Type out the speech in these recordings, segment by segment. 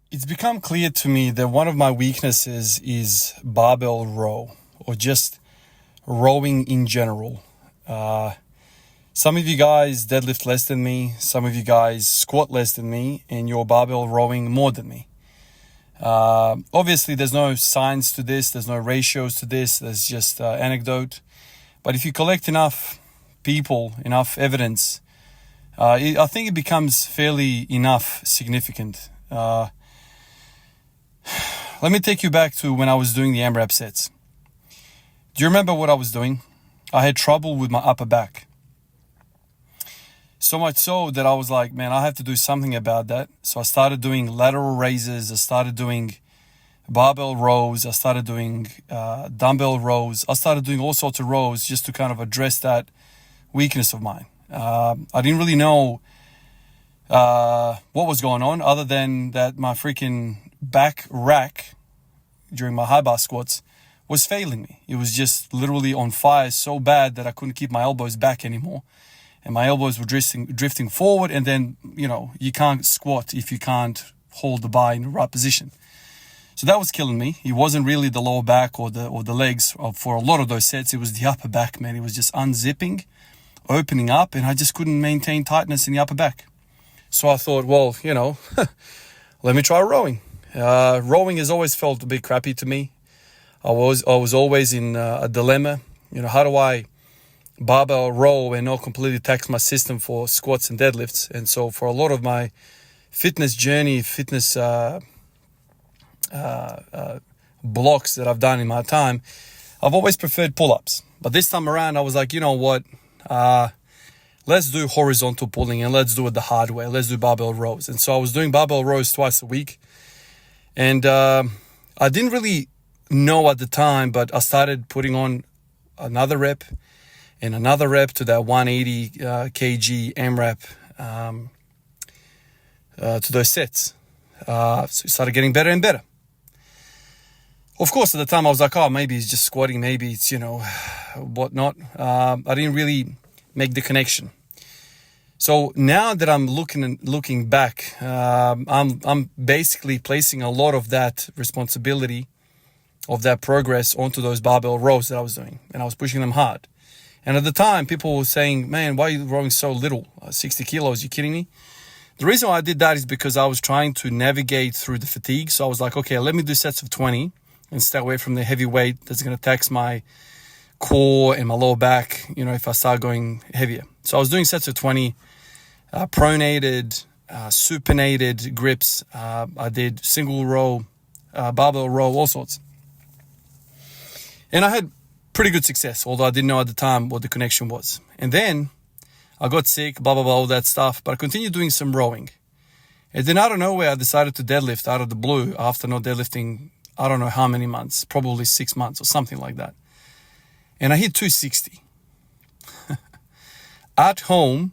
It's become clear to me that one of my weaknesses is barbell row, or just rowing in general. Some of you guys deadlift less than me, some of you guys squat less than me, and you're barbell rowing more than me. Obviously, there's no science to this, there's no ratios to this, there's just anecdote. But if you collect enough people, enough evidence, I think it becomes fairly enough significant. Let me take you back to when I was doing the AMRAP sets. Do you remember what I was doing? I had trouble with my upper back. So much so that I was like, man, I have to do something about that. So I started doing lateral raises. I started doing barbell rows. I started doing dumbbell rows. I started doing all sorts of rows just to kind of address that weakness of mine. I didn't really know what was going on, other than that my freaking back rack during my high bar squats was failing me. It was just literally on fire so bad that I couldn't keep my elbows back anymore. And my elbows were drifting forward, and then, you can't squat if you can't hold the bar in the right position. So that was killing me. It wasn't really the lower back or the legs for a lot of those sets. It was the upper back, man. It was just unzipping, opening up, and I just couldn't maintain tightness in the upper back. So I thought, well, let me try rowing. Rowing has always felt a bit crappy to me. I was always in a dilemma. How do I barbell row and not completely tax my system for squats and deadlifts? And so for a lot of my fitness journey, blocks that I've done in my time, I've always preferred pull-ups. But this time around, I was like, you know what? Let's do horizontal pulling, and let's do it the hard way. Let's do barbell rows. And so I was doing barbell rows twice a week. And I didn't really know at the time, but I started putting on another rep and another rep to that 180 kg AMRAP to those sets. So it started getting better and better. Of course, at the time I was like, oh, maybe it's just squatting, maybe it's, whatnot. I didn't really make the connection. So now that I'm looking back, I'm basically placing a lot of that responsibility of that progress onto those barbell rows that I was doing, and I was pushing them hard. And at the time, people were saying, man, why are you rowing so little? 60 kilos, you kidding me? The reason why I did that is because I was trying to navigate through the fatigue. So I was like, okay, let me do sets of 20 and stay away from the heavy weight that's going to tax my core and my lower back, if I start going heavier. So I was doing sets of 20, pronated, supinated grips. I did single row, barbell row, all sorts. And I had pretty good success, although I didn't know at the time what the connection was. And then I got sick, blah, blah, blah, all that stuff. But I continued doing some rowing. And then out of nowhere, I decided to deadlift out of the blue after not deadlifting, I don't know how many months, probably 6 months or something like that. And I hit 260. At home,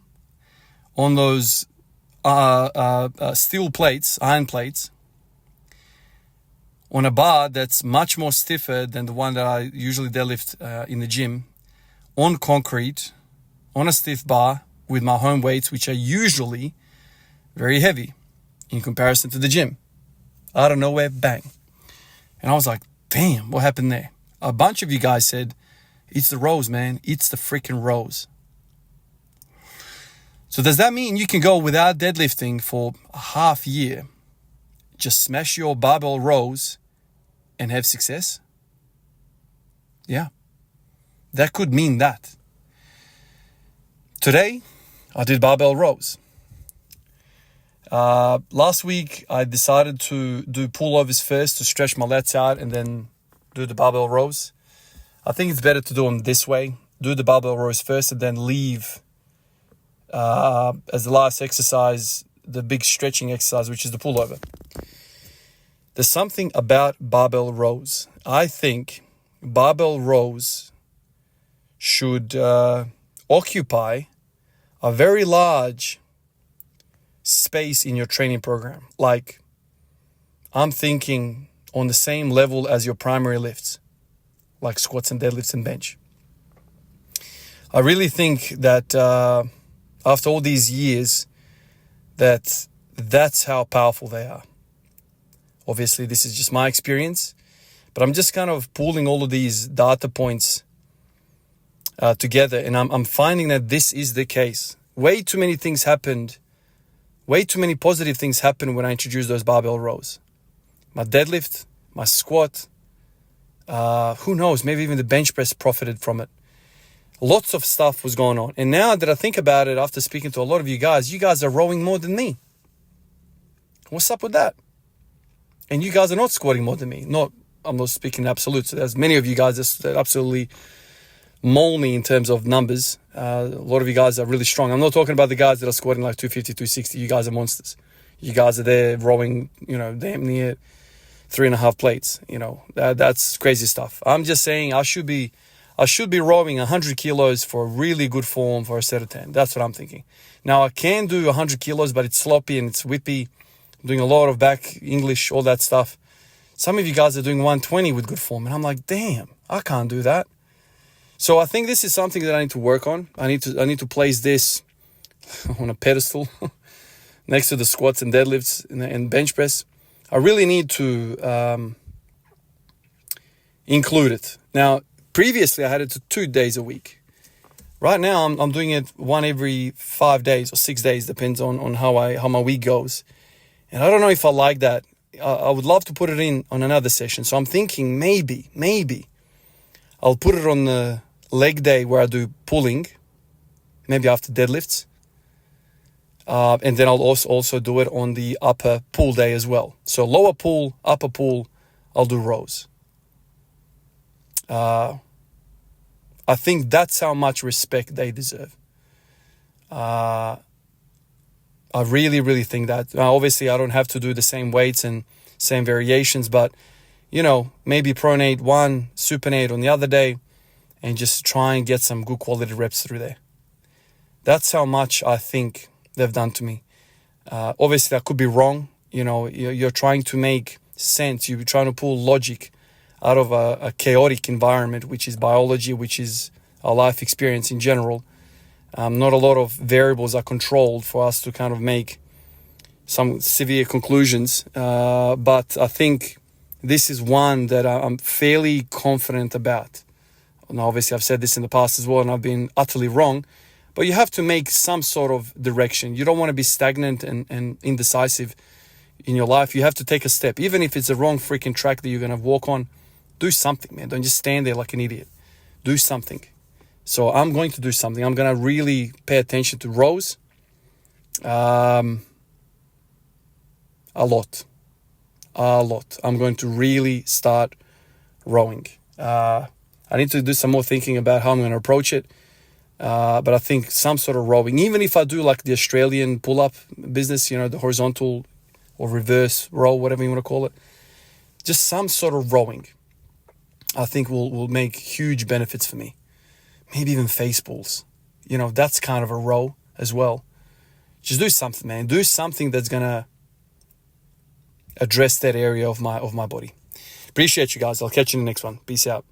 on those steel plates, iron plates, on a bar that's much more stiffer than the one that I usually deadlift in the gym, on concrete, on a stiff bar with my home weights, which are usually very heavy in comparison to the gym. Out of nowhere, bang. And I was like, damn, what happened there? A bunch of you guys said, it's the rows, man. It's the freaking rows. So does that mean you can go without deadlifting for a half year, just smash your barbell rows and have success? Yeah, that could mean that. Today, I did barbell rows. Last week, I decided to do pullovers first to stretch my lats out and then do the barbell rows. I think it's better to do them this way. Do the barbell rows first and then leave as the last exercise, the big stretching exercise, which is the pullover. There's something about barbell rows. I think barbell rows should occupy a very large space in your training program. Like, I'm thinking on the same level as your primary lifts, like squats and deadlifts and bench. I really think that after all these years, that's how powerful they are. Obviously, this is just my experience, but I'm just kind of pulling all of these data points together, and I'm finding that this is the case. Way too many things happened. Way too many positive things happened when I introduced those barbell rows. My deadlift, my squat, who knows, maybe even the bench press profited from it. Lots of stuff was going on. And now that I think about it, after speaking to a lot of you guys are rowing more than me. What's up with that? And you guys are not squatting more than me. I'm not speaking in absolutes. So there's many of you guys that absolutely maul me in terms of numbers. A lot of you guys are really strong. I'm not talking about the guys that are squatting like 250, 260. You guys are monsters. You guys are there rowing, damn near 3.5 plates. That's crazy stuff. I'm just saying I should be rowing 100 kilos for really good form for a set of 10. That's what I'm thinking. Now I can do 100 kilos, but it's sloppy and it's whippy. I'm doing a lot of back English, all that stuff. Some of you guys are doing 120 with good form, and I'm like, damn, I can't do that. So I think this is something that I need to work on. I need to place this on a pedestal next to the squats and deadlifts and bench press. I really need to include it. Now, previously I had it to 2 days a week. Right now I'm doing it one every 5 days or 6 days, depends on how my week goes. And I don't know if I like that. I would love to put it in on another session. So I'm thinking maybe I'll put it on the leg day where I do pulling, maybe after deadlifts. And then I'll also do it on the upper pull day as well. So lower pull, upper pull, I'll do rows. I think that's how much respect they deserve. I really, really think that. Now, obviously, I don't have to do the same weights and same variations, but, maybe pronate one, supinate on the other day, and just try and get some good quality reps through there. That's how much I think they've done to me. Obviously, I could be wrong. You're trying to make sense. You're trying to pull logic out of a chaotic environment, which is biology, which is our life experience in general. Not a lot of variables are controlled for us to kind of make some severe conclusions. But I think this is one that I'm fairly confident about. Now, obviously, I've said this in the past as well, and I've been utterly wrong. But you have to make some sort of direction. You don't want to be stagnant and indecisive in your life. You have to take a step. Even if it's the wrong freaking track that you're going to walk on, do something, man. Don't just stand there like an idiot. Do something. So I'm going to do something. I'm going to really pay attention to rows. A lot. I'm going to really start rowing. I need to do some more thinking about how I'm going to approach it. But I think some sort of rowing, even if I do like the Australian pull-up business, the horizontal or reverse row, whatever you want to call it, just some sort of rowing, I think will make huge benefits for me. Maybe even face balls. That's kind of a row as well. Just do something, man. Do something that's going to address that area of my body. Appreciate you guys. I'll catch you in the next one. Peace out.